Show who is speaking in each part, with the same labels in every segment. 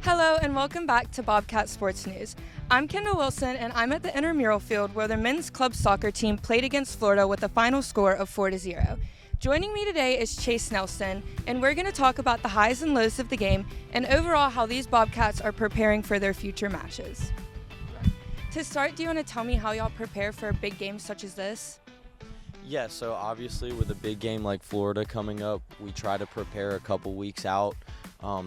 Speaker 1: Hello and welcome back to Bobcat Sports News. I'm Kendall Wilson and I'm at the intramural field where the men's club soccer team played against Florida with a final score of 4-0. Joining me today is Chase Nelson, and we're going to talk about the highs and lows of the game and overall how these Bobcats are preparing for their future matches. To start, do you want to tell me how y'all prepare for a big game such as this?
Speaker 2: Yeah, so obviously with a big game like Florida coming up, we try to prepare a couple weeks out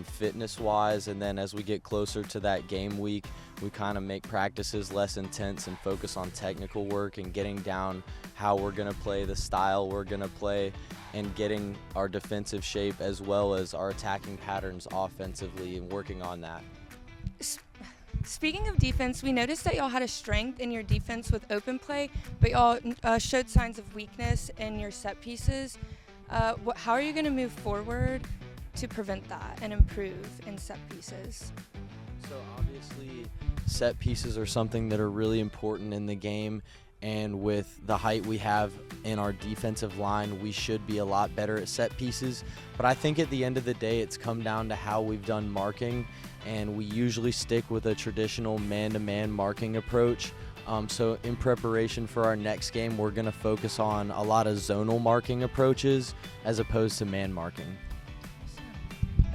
Speaker 2: fitness-wise, and then as we get closer to that game week, we kind of make practices less intense and focus on technical work and getting down how we're going to play, the style we're going to play, and getting our defensive shape as well as our attacking patterns offensively and working on that.
Speaker 1: Speaking of defense, we noticed that y'all had a strength in your defense with open play, but y'all showed signs of weakness in your set pieces. How are you going to move forward to prevent that and improve in set pieces?
Speaker 2: So obviously set pieces are something that are really important in the game, and with the height we have in our defensive line, we should be a lot better at set pieces. But I think at the end of the day, it's come down to how we've done marking, and we usually stick with a traditional man-to-man marking approach. So in preparation for our next game, we're going to focus on a lot of zonal marking approaches as opposed to man marking.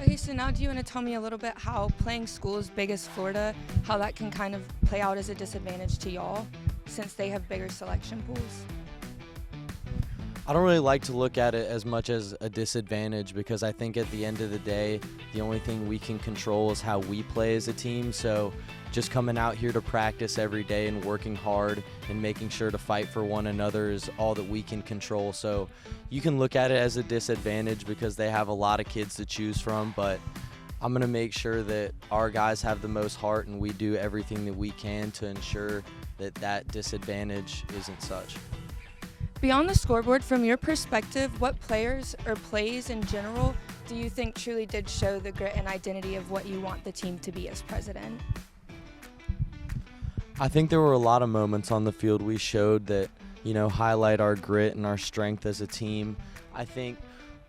Speaker 1: Okay, so now do you want to tell me a little bit how playing school as big as Florida, how that can kind of play out as a disadvantage to y'all since they have bigger selection pools?
Speaker 2: I don't really like to look at it as much as a disadvantage because I think at the end of the day, the only thing we can control is how we play as a team. So just coming out here to practice every day and working hard and making sure to fight for one another is all that we can control. So you can look at it as a disadvantage because they have a lot of kids to choose from, but I'm going to make sure that our guys have the most heart and we do everything that we can to ensure that that disadvantage isn't such.
Speaker 1: Beyond the scoreboard, from your perspective, what players or plays in general do you think truly did show the grit and identity of what you want the team to be as president?
Speaker 2: I think there were a lot of moments on the field we showed that, highlight our grit and our strength as a team. I think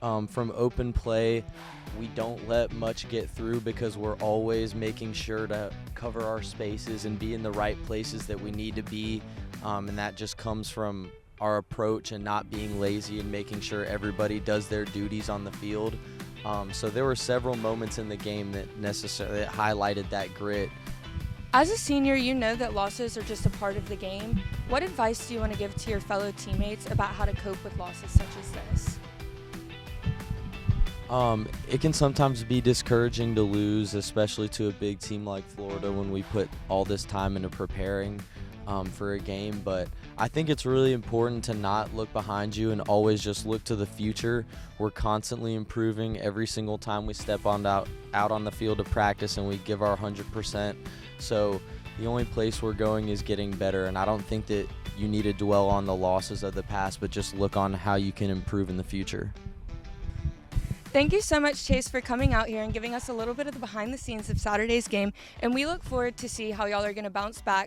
Speaker 2: from open play, we don't let much get through because we're always making sure to cover our spaces and be in the right places that we need to be, and that just comes from our approach and not being lazy and making sure everybody does their duties on the field. So there were several moments in the game that highlighted that grit.
Speaker 1: As a senior, you know that losses are just a part of the game. What advice do you want to give to your fellow teammates about how to cope with losses such as this?
Speaker 2: It can sometimes be discouraging to lose, especially to a big team like Florida when we put all this time into preparing for a game, but I think it's really important to not look behind you and always just look to the future. We're constantly improving every single time we step out on the field to practice, and we give our 100%. So the only place we're going is getting better, and I don't think that you need to dwell on the losses of the past, but just look on how you can improve in the future.
Speaker 1: Thank you so much, Chase, for coming out here and giving us a little bit of the behind the scenes of Saturday's game, and we look forward to see how y'all are going to bounce back